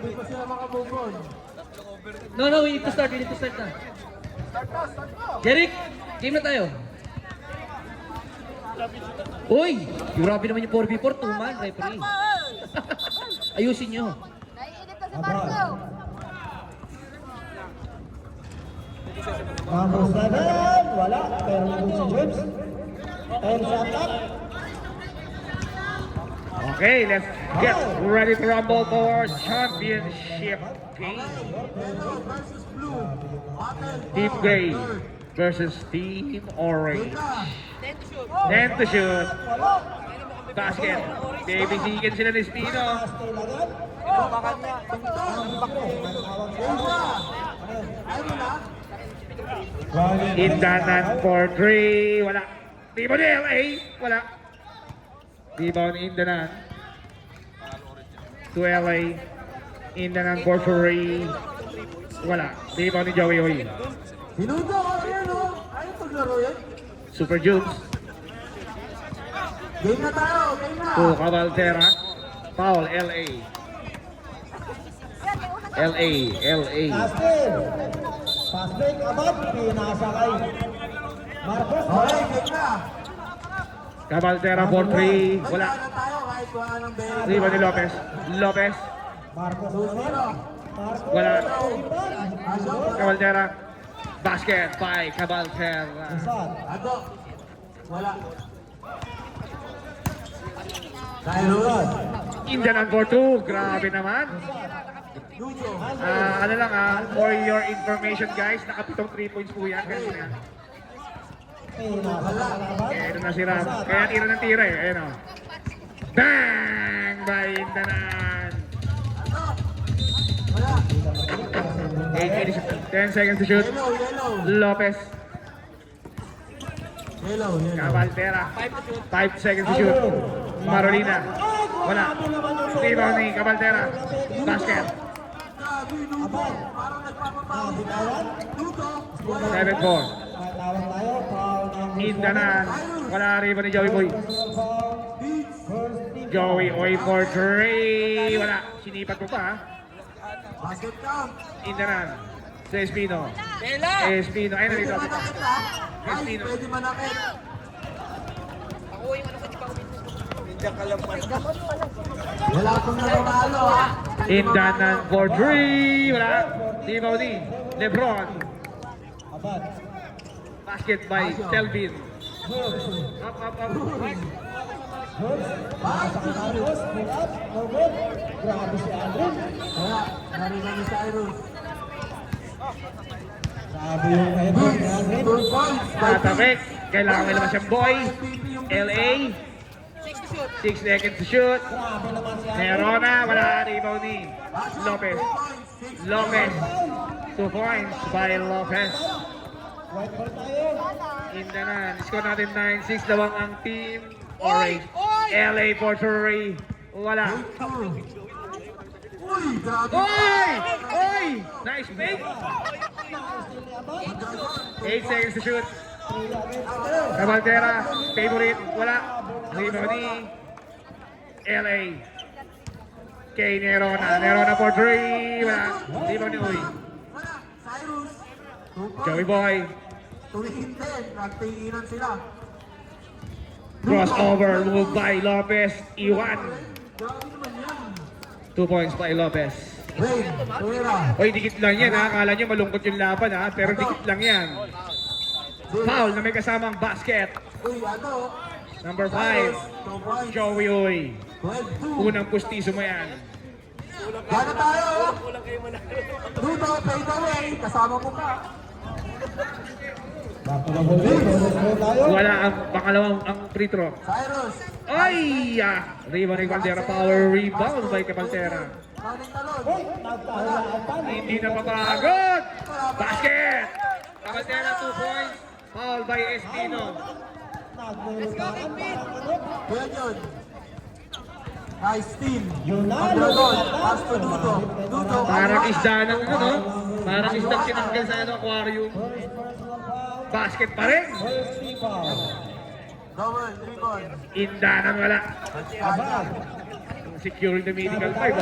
Hindi pa sila makamove on. No, we need to start na. Start na. Jeric, game na tayo. Uy, grabe naman yung 4v4, 2-man, referee. Ayusin nyo. Naiinit na si Marco. Vamos na yan! Wala. Pero nandun si James. And sa attack. Okay, let's get ready to rumble for championship game. Versus blue. Team Gray versus Team Orange. 10 to shoot. Basket. Bibisikin sila ni Spino. Indanan for 3. Wala. Rebound ni LA. Wala. Rebound ni Indanan. To LA. Indanan for 3. Wala. Rebound ni Joey Hoy. Hinudo ko yan o. Ayaw paglaro yan. Super Jukes. Game na tayo. Game na. To Cabaltera. Foul LA. LA. Astin. Fast break above. Pinasakay. Marcos. Okay, game na. Cabaltera for 3. Wala. Wala tayo kahit wala ng bell. Rebound ni Lopez. Lopez. Marcos. 2-0. Marcos. Wala. Asok. Cabaltera. Basket by Cabaltera. Isat. Ado. Wala. Cyrus. Indanan for 2. Grabe naman. Lucho. Ano lang for your information guys, nakapitong 3 points po yan kanina. Pinasakay. Ito na si Ram. Kaya tira ng tira eh. Ayun o. Bang! By Indanan. Wala. 10 seconds to shoot. Yellow. Lopez. Yellow. Cabaltera. 5 seconds to shoot. Marolina. Wala. Rebound ni Cabaltera. Basket. Grabe, Lucho. Parang nagpapapawin. Bitawan. Lucho. 7-4. Tawag tayo. Foul ng Indanan. Wala rebound ni Joey Boy. personal foul. Beats. First team. Joey Oy for 3. Wala. Sinipat mo pa ha. Basket count. Indanan. Sa Espino. Espino. Ayun na Pwede dito. manakit ha. Ay, Espino. pwede manakit. Wala akong nanalo ha. Indanan for 3. Wala. Rebound ni Lebron. Abad. Basket by Kelvin. Up. Pinasakay Marcos. Pull up. No good. Grabe si Aldrin. Wala. Narinig ni Cyrus. Grabe yung effort ni Aldrin. 2 points. Tatabik. Kailangan may naman siyang boy. LA. 6 seconds to shoot. Grabe naman si Aldrin. Nerona. Wala. Rebound ni Lopez. 2 points. 6 Lopez. 2 points by Lopez. White ball tayo. Indanan. Score natin 9-6. Lawang ang team Orange. LA for 3. Wala. Uy, grabe. Oy! Nice fake. 8 seconds to shoot. Cabaltera. Favorite. Wala. Rebound ni LA. Kay Nerona. Nerona for 3. Wala. Rebound ni Uy. Wala. Cyrus. 2 points. Joey Boy. Tumihin din. Nagtinginan sila. Crossover. Move by Lopez. Iwan. Grabe naman yan. 2 points by Lopez. Wait. Tuwira. Oy, dikit lang yan ha. Akala nyo malungkot yung laban ha. Pero dikit lang yan. Foul na may kasamang basket. Uy, ano? Number 5. 2 points. Joey Uy. 12-2. Unang pustiso mo yan. Gana tayo. Ludo, fade away. Kasama mo pa. Back to the ball game. Bonus ball tayo. Wala ang pangalawang ang free throw. Cyrus. Ay! Rebound ni Caldera. Power rebound by Cabaltera. Maling talon. Uy, nagtahulaan pa. Hindi na papagod. Basket! Cabaltera 2 points. Foul by Espino. Naglulutaan. Parang ano. Kuya John. Nice steal. Yun na. Pagdadol. Pass to Dudo. Dudo. Parang isda ng ano. Parang isda tinanggal sa ano, aquarium. First personal foul. Basket pa rin. First team foul. Double. 3 points. Indanan wala. Abad. securing the medical 5.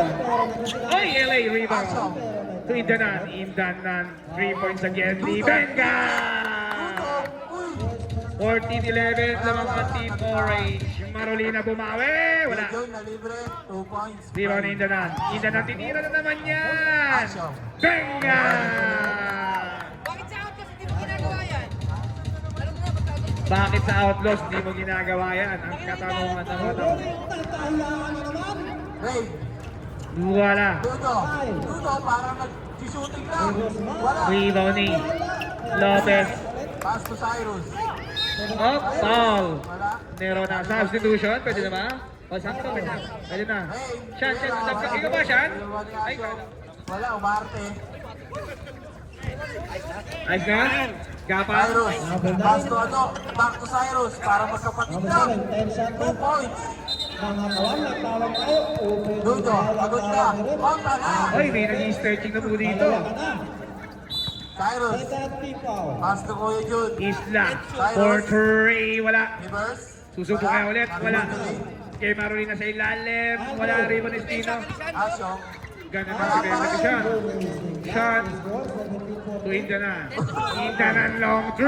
Oy, LA rebound. To Indanan. Indanan, 3 points again. Libenga! 14-11 lamang ang team orange. Marolina bumawi. Wala. John na libre, 2 points. Rebound ni Indanan. Indanan tinira na naman yan. Benga! Bakit sa out kasi di mo ginagawa yan? Alam mo na, magkakaroon. Bakit sa Outlaws hindi mo ginagawa yan? Ang katanungan na mo. Ray, Wala. Dudo, parang nag-shooting lang. Wala. Rebound ni Lopez. Pass to Cyrus. Oh, foul. Wala. Nero na. Substitution. Pwede na ba? O, sakto. Pwede na. Pwede na. Shan, Shan. Ikaw ba, Shan? Ay, Wala, umarte. ayos na. Gapa. Cyrus. Pass to ano? Back to Cyrus para magkapatid lang. 2 points. Dudo, pagod na. Konta na. Oy, may nag-i-stretching na po dito. Cyrus. Pass to Kuya Jun. Isla. For 3. Wala. Reverse. Susubo kaya ulit. Wala. Kay Marolina sa ilalim. Wala. Ribbon Espino. Asyong. Ganun na si Bema Sean. Sean. To Indanan. Indanan long 3.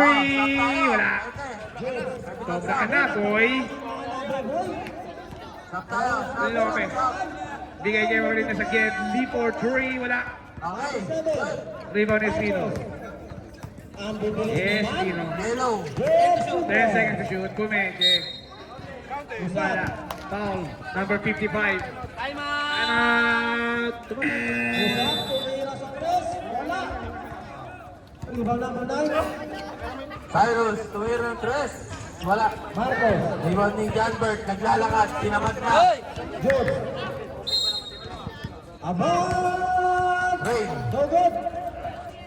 Wala. Sobra ka na, boy. Stop tayo. Stop. Lopez. Bigay kay Marolina sa get. D4 3. Wala. Okay. Good. Rebound Espino. Espino. Yellow. 10 seconds to shoot. Kumeke. Wala. Foul. Number 55. Time out. Cyrus, tumira ng tres. Wala. Marcos. Rebound ni Janbert, naglalakad, tinamad na. Jude. Abad. Ray, No good.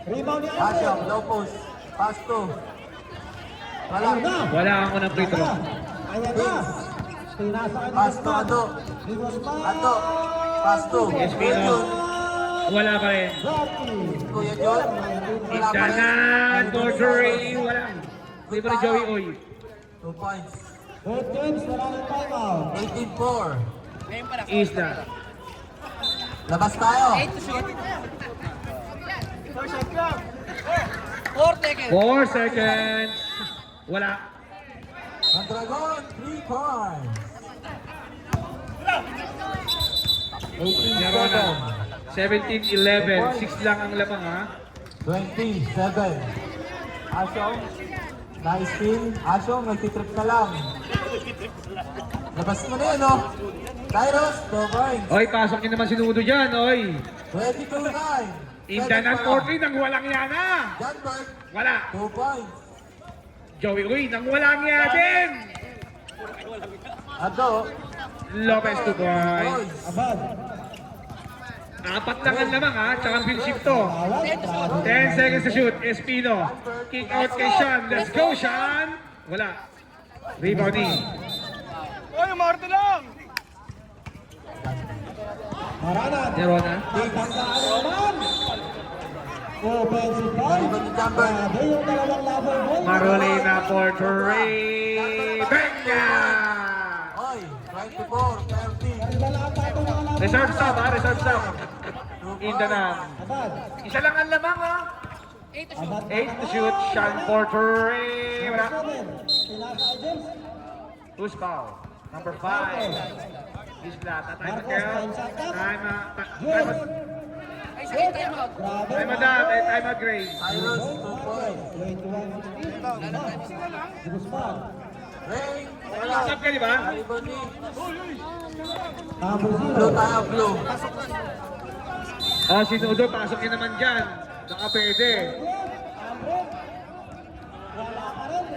Rebound ni Andre. Asyong, low post. Pass to. Wala. Wala ang unang free throw. Ayan na. Pinasa ka ni Pass to Ado. Ni Guzman. Ado. Pass to. Kuya Espino. Jun. Wala pa rin. Rocky. Kuya Jun. Wala pa rin. Indanan. Bordery. Wala. Di ba ni Joey Oy? 2 points. Good games. Maraming timeout. 18-4. Isla. Labas tayo. 4 seconds. Wala. Ang Dragon, 3 points. Meron na. 17-11. 6 lang ang lamang ha. 27. Asyong. Nice steal. Asyong, nagtitrip ka lang. Labas mo na yun, oh. Cyrus, 2 points. Oy, pasok niyo naman si Nudo dyan, oy. 22-9. Indanan 14 nang walang yana. Janbert, Wala. 2 points. Joey Uy nang walang yana din. Ado, Lopez 2 points. boys. Abad. 4 lang ang lamang ha. Championship to. 10 seconds to shoot. Espino. Kick out kay Sean. Let's go, Sean. Wala. Rebounding. Maranan. Nerona. Tandaan naman. Offensive foul. Rebound ni Janbert. Grabe yung dalawang laban mo. Marolina for 3. Benga! Oy, 24-30. Ibalata itong mga laban. Reserve stop ha. Reserve stop. Indanan. Abad. Isa lang ang lamang ha. Abad. 8 to shoot. Sean for 3. Wala. Pinasa ay James. Who's foul? Number 5. Isla. Tatay na kayo. Time out. Grabe. Time out dad. Time out Gray. Cyrus, 2 points. 21-16. Guzman. Ray, wala. Stop ka di ba? Rebound ni. Tabo Blue zero. tayo, blue. Oh, si Nudo. Pasok niya naman dyan. Baka pwede.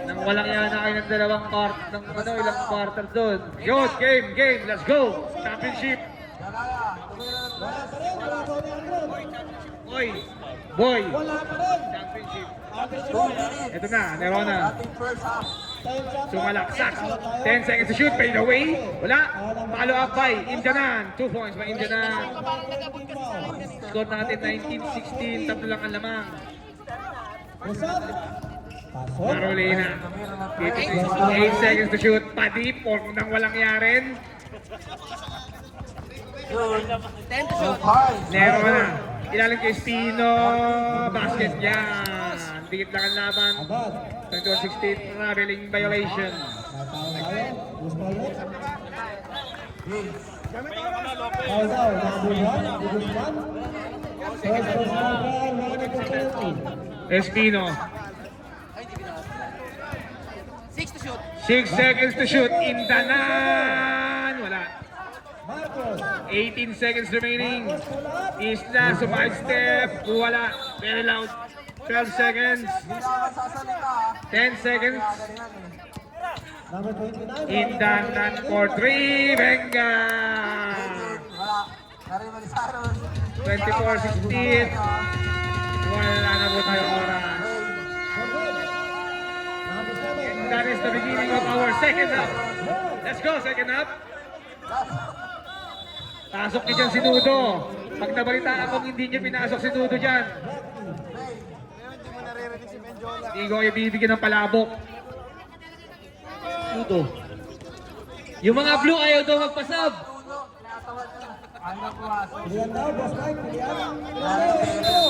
Nang walang yana kayo ng dalawang ng ilang quarter doon. Yun, game. Let's go. Championship. Janaya, tumira ng Wala tres. pa rin. Bravo ni Andres. Boy. Boy. Wala pa rin. Championship. 2 minutes. Ito na, Nerona. Ating first half. Sumalaksak. 10 seconds to shoot. Fade away. Wala. Follow up by Indanan. 2 points by Indanan. Score natin 19-16. Tatlo lang ang lamang. Usap. Pasok. Marolina. 8 seconds to shoot. Padip. Nang walang yaren. Yun. 10 to 2 shoot. points. Nero na. Ilalim kay Espino. Basket yan. Dikit lang ang laban. Agad. 21-16 traveling violation. Natawag tayo. Gusto ulit. Vince. Foul daw. Nabulhan. Bugusman. First personal foul. Wala na penalty. Espino. 6 to shoot. 6 seconds to shoot. Indanan. Wala. Marcos. 18 seconds remaining. Marcos pull up. Isla, sumide step. Wala. Very loud. 12 seconds. Hindi na ako magsasalita. 10 seconds. Ganyan eh. Number 29. Indanan for 3. Venga. Wala. Karim Alisaron. 24-16. Wala na po tayo oras. Number 7. That is the beginning of our second half. Let's go, second half. Pasok niya dyan si Nudo. Pag nabalitaan kung hindi niya pinasok si Nudo dyan, hindi ko ibibigyan ng palabok. Tuto. Yung mga blue ayaw daw magpasab. Ano pumasok? Pilihan daw, boss Mike. Pilihan. Pilihan daw.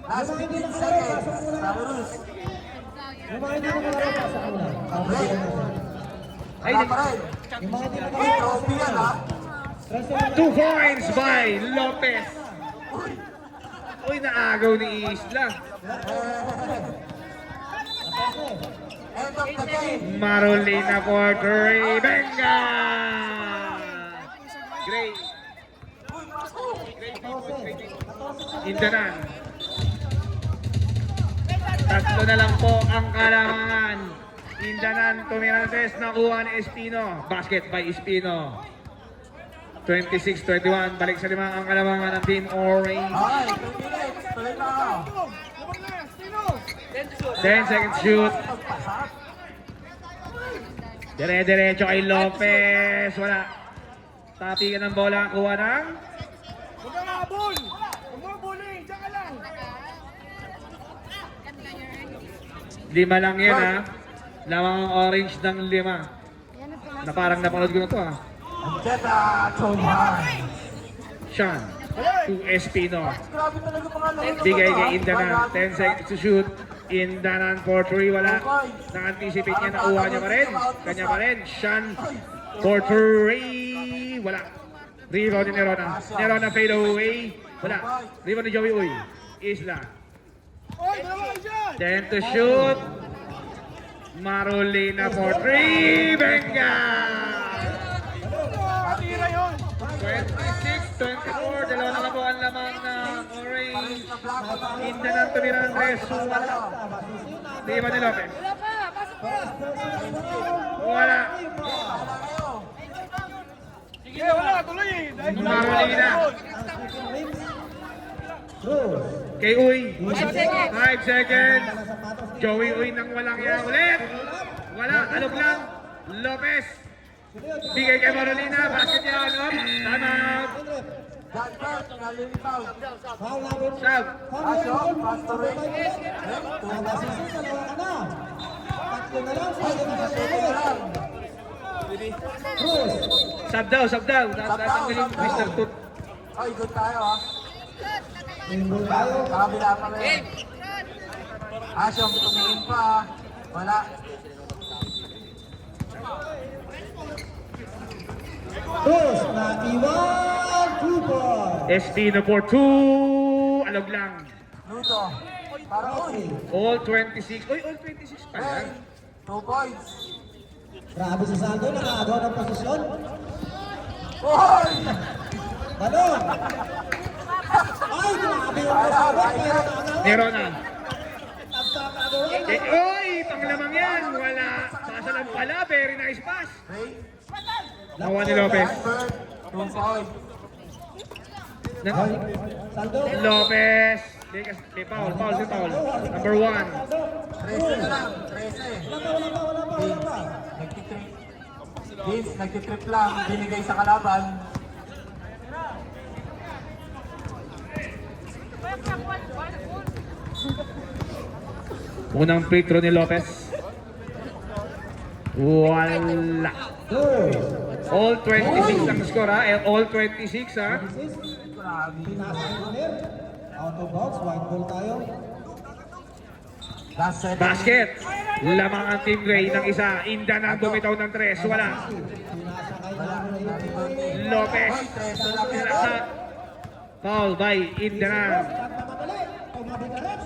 Last 15 seconds. Saurus. Yung mga hindi nakalaro, pasok muna. Pilihan natin. Wala pa rin. Yung mga hindi May nakalaro, trophy yan ha. 2 points by Lopez. Uy, naagaw ni Isla. End of the game. Marolina for 3. Venga! Great. Indanan. Tatlo na lang po ang kailangan. Indanan, Tumirantes, nakuha ni Espino. Basket by Espino. 26-21. Balik sa lima ang kalamangan ng Team Orange. Okay, 2 minutes. Tuloy na ako. 10 seconds shoot. Pagpasok. Dire-diretso kay Lopez. Wala. Tapigan ng bola. Kuha ng lima lang yan ha. Lamang ang orange ng 5. Na parang napanood ko na to ha. Jetta Chohan. Sean. To Espino. Grabe talaga pangalan. Bigay kay Indanan. 10 seconds to shoot. Indanan for 3. Wala. Na-anticipate niya. Nakuha niya pa rin. Kanya pa rin. Sean for 3. Wala. Rebound ni Nerona. Nerona fade away. Wala. Rebound ni Joey Uy. Isla. 10 to shoot. Marolina for 3. Venga! 26-24. Dalawa na po ang lamang ng Orange. Indanan tumira ng 3. Wala. Rebound ni Lopez. Wala pa. Pasok pa. Wala. Marolina. Cruz. Kay Uy. 5 seconds. 5 seconds. Joey Uy nang walang iya ulit. Wala. Alog lang. Lopez. Bigay kay Marolina. Basket yan. Tama. John Bert, nalilipaw. Foul number 1. Sab. Pasok, Pastor Ray. Nasisi, dalawa ka na. Tatlo na lang. Ay, Pwede na sa sige sunod. lang. Cruz. Sab daw. Sab daw. Tatanggalin Mr. Tut. Ay, good tayo ha. Timbol tayo. Kabila pa rin. Asyong tumingin pa ha. Wala. Cruz na iwan. 2 points. Espino for 2. Alog lang. Luto. Para uy. All 26. Uy, all 26 pa Hey, yan. 2 points. Grabe si Sando. Nakagawa ng posisyon. Uy! Balon. Ay, grabe yung kasabot. Pero Nerona. nagkakagawa. Uy, panglamang yan. Wala. Pasa lang pala. Very nice pass. Ray. Nakuha ni Lopez. John Bert. 2 points. Sando. Lopez. May foul. Foul si foul. Number 1. 13 na lang. 13. Wala pa. Nagtitrip. Vince, nagtitrip lang. Binigay sa kalaban. Unang free throw ni Lopez. Wala. Cruz. All 26 ang score ha. All 26 ha. Grabe. Pinasa ang clear. Out of bounds, white ball tayo. Last 7 Basket. Lamang ang Team Gray ng isa. Inda na bumitaw ng 3. Wala. Pinasa kay number 18. Lopez. Hoy, 13 lang yan. Nasa. Foul by Inda na. Nagmamadali. Pumabigarat.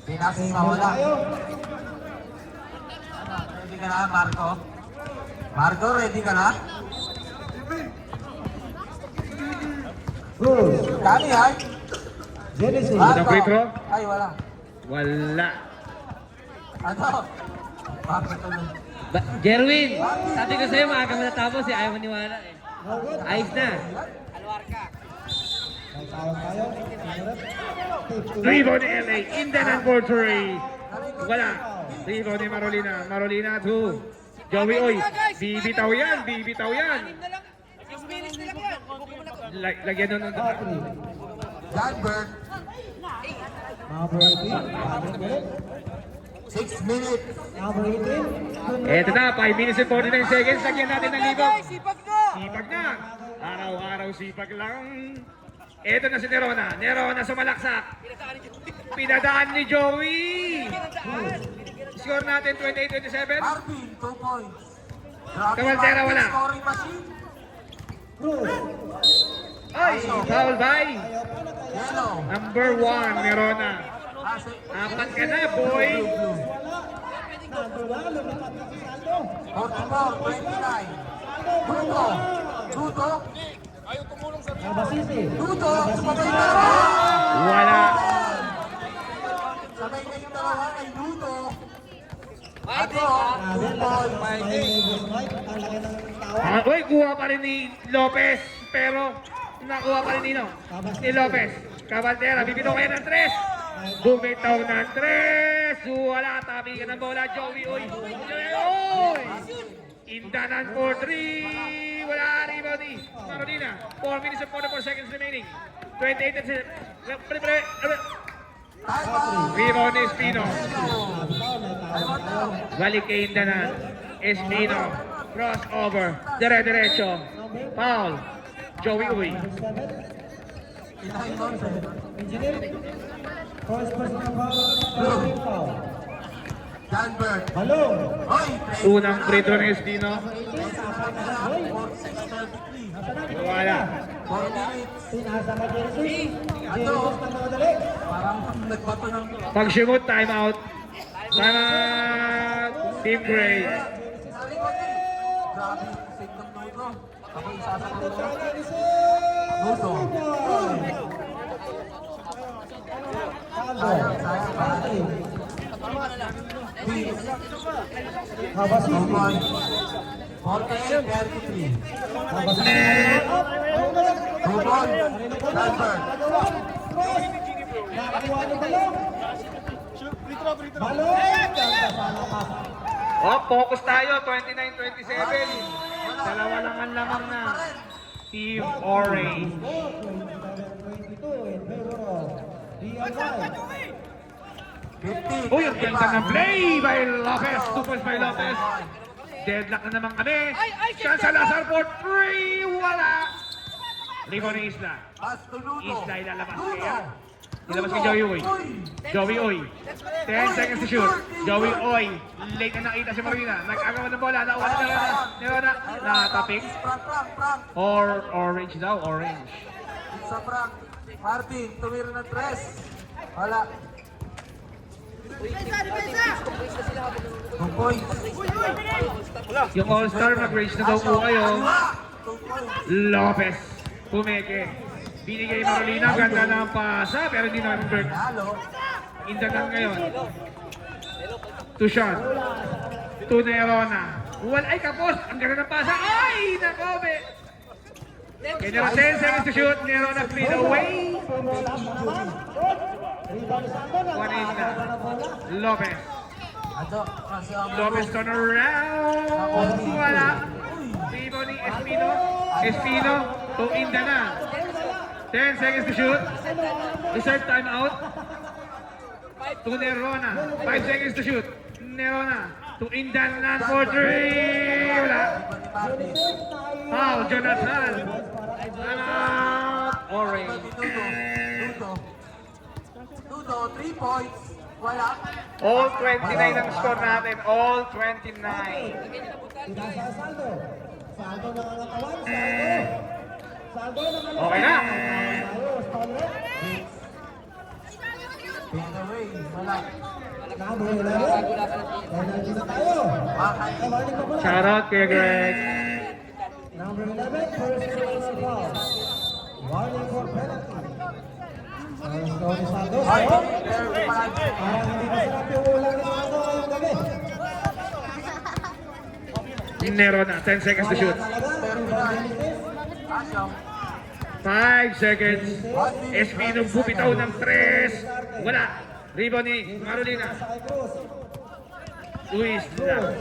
Pinasa sa wala. Tayo. Ready ka na, Marco? Marco, ready ka na? Cruz. Kani, ay? Genesis. Isang free throw? Ay, wala. Wala. Ano? Bakit tuloy? Jerwin, sabi ko sa'yo maaga matatapos eh. Ayaw maniwala eh. No good. Ayos na. May foul tayo. Rebound ni LA. Inda na for 3. Wala. Rebound ni Marolina. Marolina 2. Joey Oy. Bibitaw yan. Bibitaw yan. Na lang. 6 minutes na lang yan. Ibuko mo na ko. Lagyan nun ng Patrick. Janberg, Number 18. Patrick. 6 minutes. Number 18. Eto na. 5 minutes and 49 seconds. Lagyan natin ng libog. Guys, sipag na. Sipag na. Araw-araw sipag lang. Eto na si Nerona. Nerona sa malaksak. Pinadaan ni Joey. Score natin 28-27. Marvin, 2 points. Grabe, Cavaldera, Marvin, wala. Scoring machine. Cruz. Ay, foul by Yellow. number 1, Nerona. Apat ka na, boy. Number 1. Lumipat na si Saldo. 44, 29. Duto. Duto. Nabasisi. Duto. Sabay na. Wala. Sabay na yung dalawa kay Duto. Ay, Ako, 2 points. Ang laki ng tawa. Uy, kuha pa rin ni Lopez. Pero, nakuha pa rin ni Lopez. Cavaldera, bibitaw kayo ng 3. Bumitaw ng 3. Wala, tabi ka ng bola, Joey. Uy. Uy. Indanan for 3. Wala, rebound ni Marolina. 4 minutes and 44 seconds remaining. 28 and Time out. rebound ni Espino. Yellow. Balik kay Indanan. Espino. Crossover. Dire-diretso. Foul. Joey Uy. 9 points. Engineer. First personal foul. Janberg. Balong. Hoy, Unang free throw ni Espino. Wala. 4 minutes. Pinasa ka Genesis. Ano? Genesis na madali. Parang nagbato ng... Pag shimot, time out. Time out. Team Gray. Grabe, save ng Duto. Ako isa sa Duto. Genesis. Duto. Saldo. Sayang, sayang. Patrick. Please. 2 Nabasisi. points. 48-33. Nabasisi. 2 points. Janberg. Cross. Nakakuha ni Balong. Balong. Oh, focus tayo. 29-27. Dalawa lang ang lamang na. Team Orange. 22 in favor of DIY. 50. Uy, ang ganda ng play by Lopez. 2 points by Lopez. Deadlock na naman kami. Siya sa Lazar for 3. Wala. Rebound ni Isla. Pass to Duto. Isla ilalabas Duto. kaya. Ilabas kay Joey Oy. Joey Oy. 10 seconds to shoot. Joey Oy. Late na nakita si Marina. Nag-agawan ng bola. Nauwa na Nerona. Natapik. Frank. Or orange daw. Orange. Sa Frank. Martin, tumira ng 3. Wala. 2 points. Yung all-star nag-range na daw po kayo. 2 points. Lopez. Pumeke. Binigay Marolina. Ganda ng pasa. Pero hindi naman break. Halo. Indanan ngayon. To Sean. To Nerona. Wala. Ay, kapos. Ang ganda ng pasa. Ay, nakobe. Kanya 10 seconds to shoot. Nerona fade away. Rebound ni Saldo. 1-8 na. Lopez. Ato, kasi ang Lopez turn around. Wala. Rebound ni Espino. Espino to Indanan. 10 seconds to shoot. Reserve timeout. To Nerona. 5 seconds to shoot. Nerona. to Indanan for 3. Wala. Foul, Jonathan. Timeout, Orange. Tudo, 3 points. Wala. All 29 ang score natin. All 29. Tidak sa Saldo. Saldo ng katawan, Saldo. Saldo ng katawan. Okay na. Ayos, Paolo. Take away. Wala. Number 11. Penalty na tayo. Kawaling pa pala. Shout out kay Greg. Number 11, personal foul. Warning for penalty. First goal ni Santos. Ay, Oh, very bad. parang hindi masarap yung ulang ni Santos ngayong gabi. Nerona, 10 seconds to shoot. Talaga, rebound ni Chris. Asyam. 5 seconds. Espino bubitaw ng 3. Wala. Rebound ni Marolina. Sa kay Cruz. Luis lang.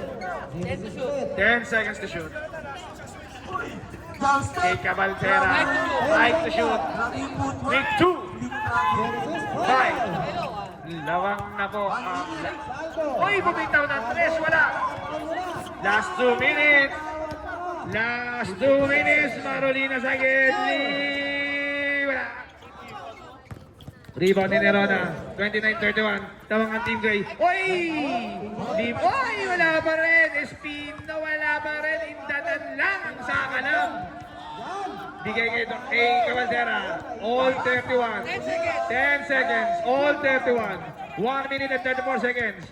James Smith. 10 seconds to shoot. Jump Kay step. Cabaltera. 5 to shoot. Nag-input mo. Make 2. Genesis, 5. foul. Lawang na po. Saldo. Uy, bumitaw ng 3. Wala. Last 2 minutes. Last 2 minutes. Marolina sa Gedli. Wala. Rebound ni Nerona. 29-31. Tawang ang Team Gray. Uy! Uy! Wala pa rin. Espino wala pa rin. Indanan lang ang sakalam. Bigay kay Cavaldera. All 31. 10 seconds. All 31. 1 minute and 34 seconds.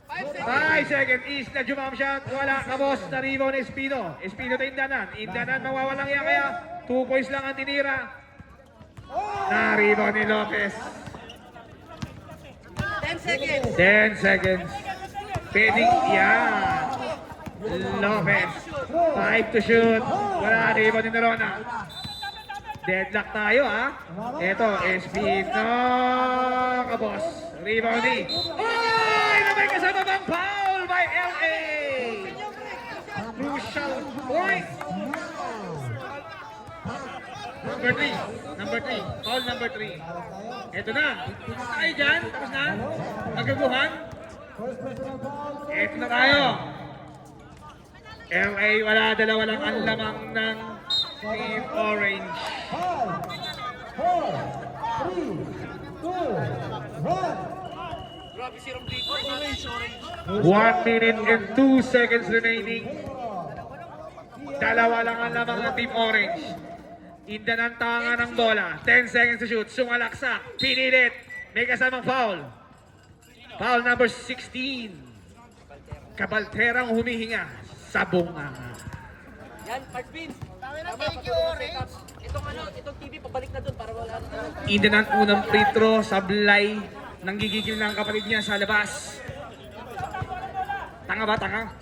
5 seconds. Isla jumam shot. Wala. Kabos na rebound ni Espino. Espino to Indanan. Indanan mawawalang yan kaya 2 points lang ang tinira. Na rebound ni Lopez. 10 seconds. 10 seconds. Pwedeng yan. Lopez. 5 to shoot. Wala rebound ni Nerona. Deadlock tayo ha. Ito, Espino. Kabos. Rebound ni. Ay! Nabay kasama bang foul by LA. Crucial point. Number 3. Number 3. Foul number 3. Ito na. Tayo dyan. Tapos na. Magaguhan. First personal foul. Ito na tayo. LA wala, dalawa lang ang lamang ng Team Orange. 5, 4, 3, 2, 1. 1 minute and 2 seconds remaining. Dalawa lang ang lamang ng Team Orange. Indanan tanga ng bola. 10 seconds to shoot. Sumalaksak. Pinilit. May kasamang foul. Foul number 16. Kabalterang humihinga sa bunga. Yan, Marvin. Thank you, Orange. Itong TV, pabalik na doon para wala na. Indanan unang free throw. Sablay. Nanggigigil ng kapatid niya sa labas. Tanga ba? Tanga?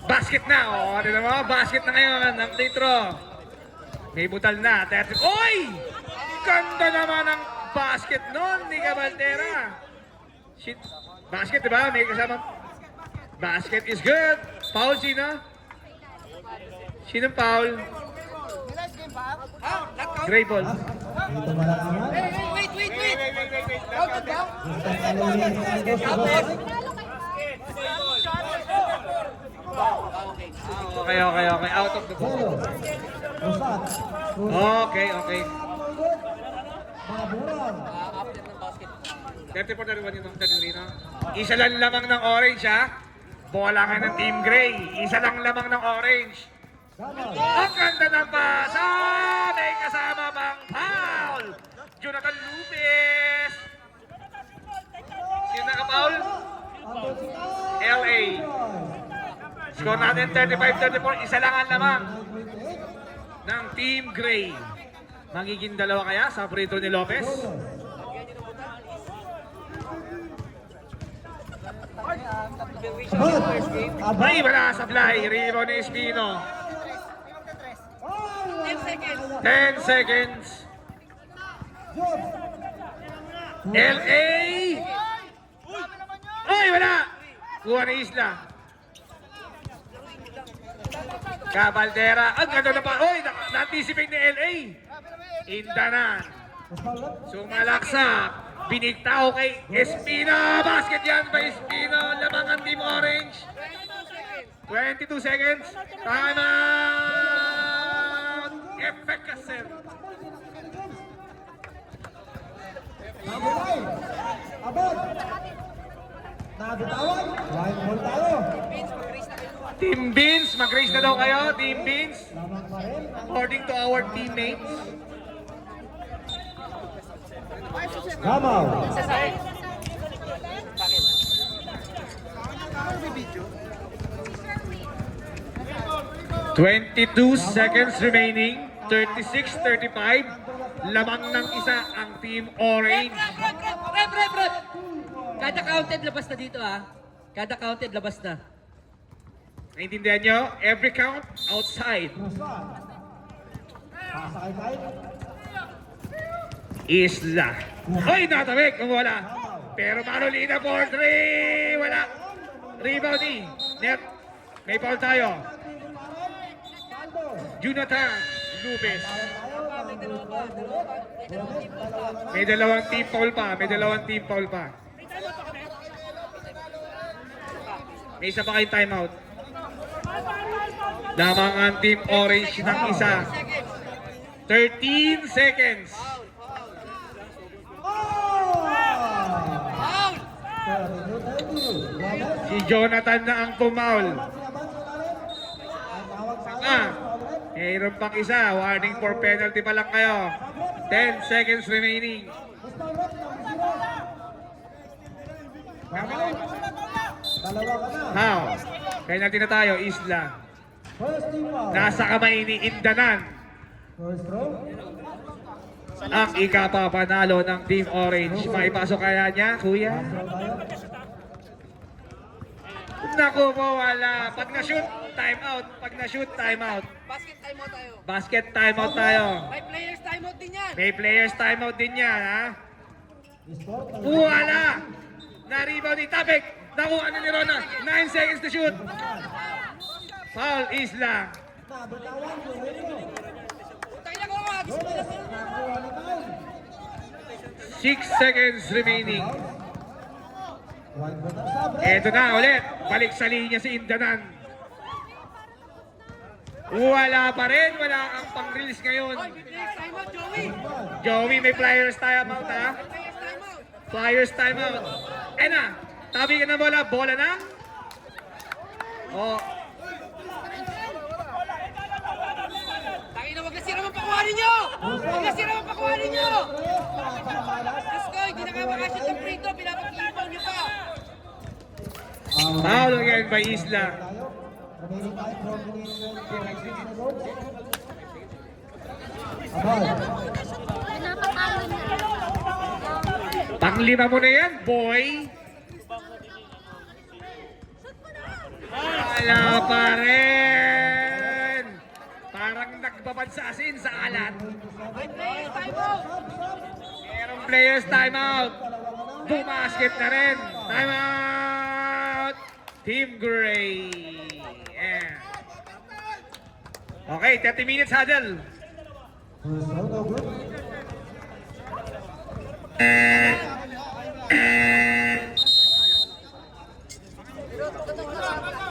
Basket na. O, tignan mo. Basket na ngayon ng free throw. May butal na. 30. Oy! Ganda naman ang basket nun ni Cabaltera. Shit. Basket, diba? May kasama. Basket is good. Foul sino? Sinong foul? Gray ball. Dito malalaman. Wait. Out ba? Gusto kaluli ni Santos sa boss. Okay. Out of the ball. Solo. Usat. Okay. Maburang. After ng basket. 34-31 yung 33, no? Isa lang lamang ng orange, ha? Bola nga ng Team Gray. Isa lang lamang ng orange. Gamal. Ang ganda ng pasa! May kasama pang foul! Jonathan Lopez! Sino naka-foul? LA. Score natin 35-34. Isa lang ang lamang ng Team Gray. Magiging dalawa kaya sa free throw ni Lopez? Ay, wala sa fly. Rebound ni Espino. 10 seconds. 10 seconds. LA! Ay, wala! Kuha ni Isla. Cabaldera. Ang ganda na pa. Uy, na-anticipate ni LA. Indanan. Sumalaksak. Binigtao kay Espino. Basket yan by Espino. Lamang ang Team Orange. 22 seconds. Time out. Effect kasi. Nabulay. Abot. Nabitawan. Line ball tayo. Team Beans, mag-race na daw kayo. Team Beans. Lamang pa rin. According to our teammates. Gamaw. 22 seconds remaining. 36-35. Lamang ng isa ang Team Orange. Rep! Kada counted, labas na dito ha. Kada counted, labas na. Naintindihan nyo? Every count, outside. Pasakay tayo. Isla. Hoy, natabik! Wala. Pero Marolina for 3. Wala. Rebound ni Net. May foul tayo. Jonathan Lubes. May dalawang team foul pa. May isa pa kayong timeout. Lamang ang Team Orange ng isa. 13 seconds. Si Jonathan na ang pumaul. Mayroon pang isa. Warning for penalty pa lang kayo. 10 seconds remaining. Dalawa ka na. How? Penalty na tayo, Isla. First team foul. Nasa kamay ni Indanan First throw. ang ikapapanalo ng Team Orange. Maipasok kaya niya, kuya? Naku po, wala. Pag na-shoot, time out. Pag na-shoot, time out. Basket time out tayo. Basket time out tayo. May players time out din yan. May players time out din yan, ha? Score. Wala! Na-rebound ni Tapik. Naku, ano ni Rona? 9 seconds to shoot. Foul, Isla. Nabitawan. Buhero. Tayo na ko mga 6 seconds remaining. Line ball na sabre. Eto na ulit. Balik sa linya si Indanan. Wala pa rin. Wala kang pang-release ngayon. players time out, Joey. Joey, may flyers time out, ha? Players time out. Flyers time out. Eh na. Tabi ka na bola. Bola na. Oh. Tayo na, wag na sira mapakuha ninyo. Wag na sira mapakuha ninyo. Diyos ko, hindi na kayo makashoot ng free throw. Pinapag-iipaw nyo pa. Foul again by Isla. Remaining 5 from the 6 seconds. Abot. Panglima mo na yan, boy. Wala pa rin. Parang nagbabansasin sa alat. May players time out. Merong players timeout. Bumasket na rin. Timeout. Team Gray. Yeah. Okay, 30 minutes huddle. First throw, no good.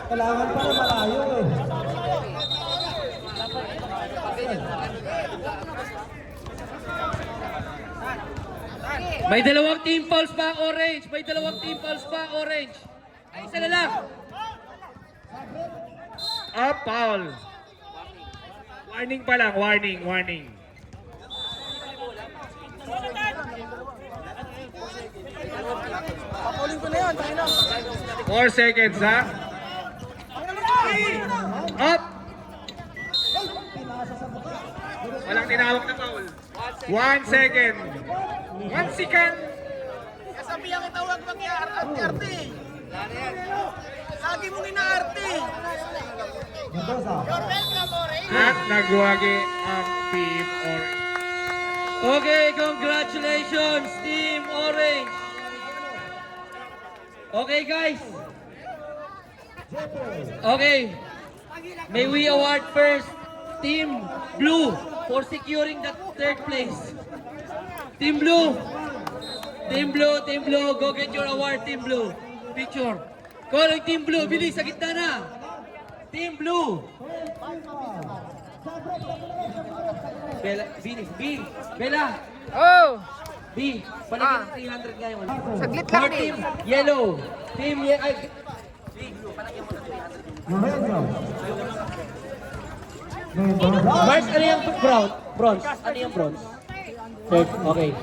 Kailangan pa na malayo eh. May dalawang team fouls pa, Orange. May dalawang team fouls pa, Orange. Ay, isa na lang. Up, foul. Warning pa lang, warning. Papuling ko na yun, tayo na. 4 seconds, ha? Up! Walang tinawag na foul. 1 second. 1 second. Sabi ang itawag mag-arte. Lagi mong ina-arte. Mendoza. At nagwagi ang Team Orange. Okay, congratulations, Team Orange. Okay, guys. Okay. May we award first Team Blue for securing the third place. Team Blue, Team Blue, go get your award, Team Blue. Picture. Calling Team Blue, bilis, sa gitna na. Team Blue. Bella, Bella. Oh! B, palagyan ng 300 ngayon. Saglit lang, Team Yellow. Team Yellow. Ay, Lorenzo. Mars, ano yung brown? Bronze. Ano yung bronze? Third, okay.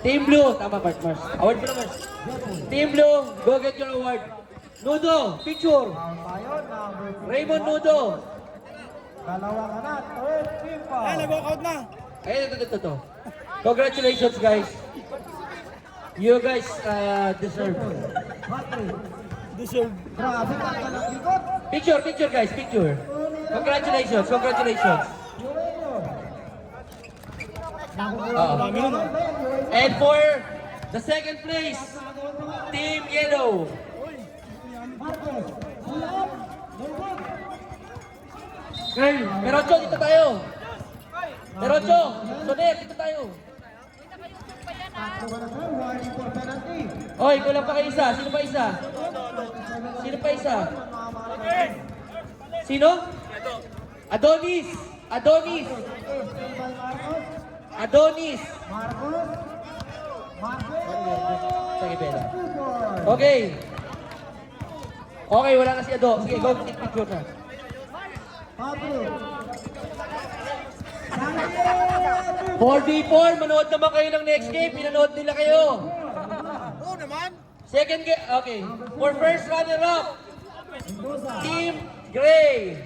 Team Blue. Tama, Mars. Award mo na, Mars. Team Blue, go get your award. Nudo, picture. Raymond Nudo. Dalawang anak, third team foul. Ayun, ito. Congratulations, guys. You guys deserve. Grabe ka ka ng likod. Picture, guys, picture. Congratulations. And for the second place, Team Yellow. Merocho, dito tayo. Merocho, Soner, dito tayo. Warning for penalty. Oy, kulang pa kayo isa. Sino pa isa? Sino? Adonis. Marcos. Sige, Bella. Okay. Okay, wala na si Ado. Sige, go take picture na. Patrick. 4v4, manood naman kayo ng next game. Pinanood nila kayo. Second game, okay. For first runner-up, Team Gray.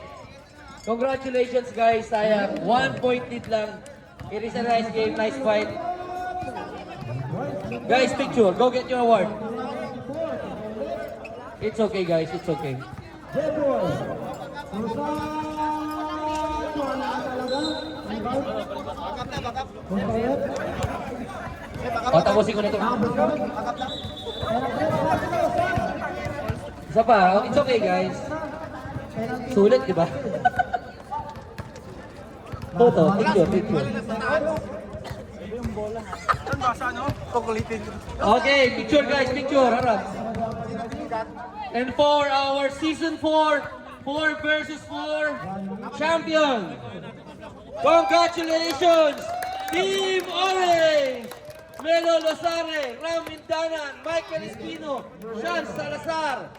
Congratulations, guys. Sayang, 1 point lead lang. It is a nice game, nice fight. Guys, picture. Go get your award. It's okay, guys. It's okay. Jeboy. Wala talaga. O, tapusin ko na ito. Isa pa. Oh, it's okay, guys. Sulit, di ba? Toto, picture. Okay, picture, guys. Picture. Harap. And for our season 4, 4 versus 4 champion. Congratulations, Team Orange! Melo Lozare, Ram Mindanan, Michael Espino, Sean Salazar,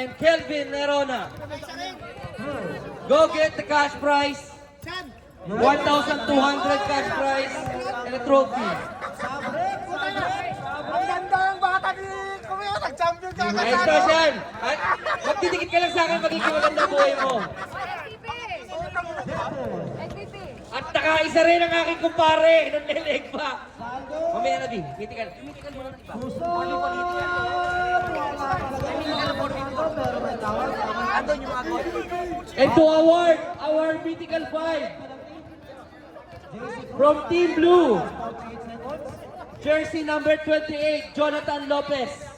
and Kelvin Nerona. Go get the cash prize. 1,200 cash prize and a trophy. Ang ganda ng bata ni Kuya, nag-champion ka Nice ka, Sean. At magdidikit ka lang sa akin, magiging maganda buhay mo. At nakaisa rin ang aking kumpare, nung nilig pa. Mamaya na, Bing. Mitikan mo lang, iba. And to award our Mythical 5 from Team Blue, jersey number 28, Jonathan Lopez.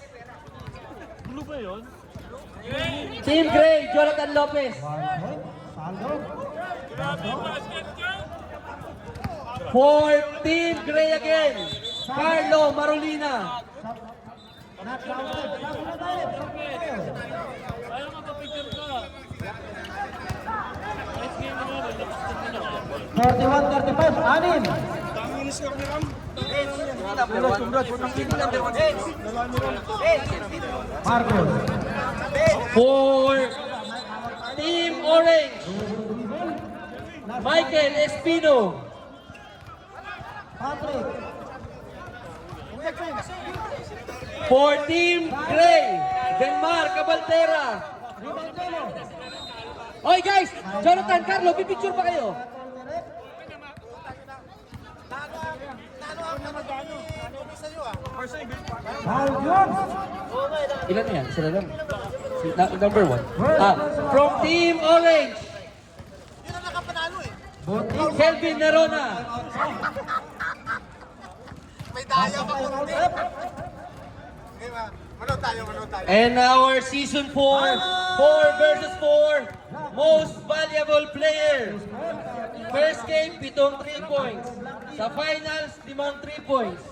Team Gray, Jonathan Lopez. For Team Gray again, Carlo Marolina. 31-35, anim. Marcos. For Team Orange, Michael Espino. Patrick. For Team Gray, Denmar Cabaltera. Oy guys, Jonathan, Carlo, pipicture pa kayo. Hal Jones. Ilan na yan? Sila lang. Number 1. From Team Orange, Kelvin Nerona. May daya pa kundi. Manood tayo. And our season 4, 4 versus 4, most valuable player. First game, 7 3 points. Sa finals, 5 3 points.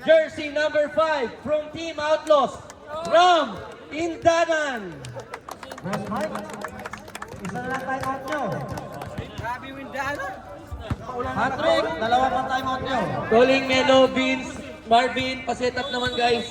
jersey number 5 from Team Outlaws, Ram Indanan. Boss Mike, isa na lang time out nyo. Patrick, dalawa pang time out nyo. Calling Melo, Vince, Marvin, paset up naman guys.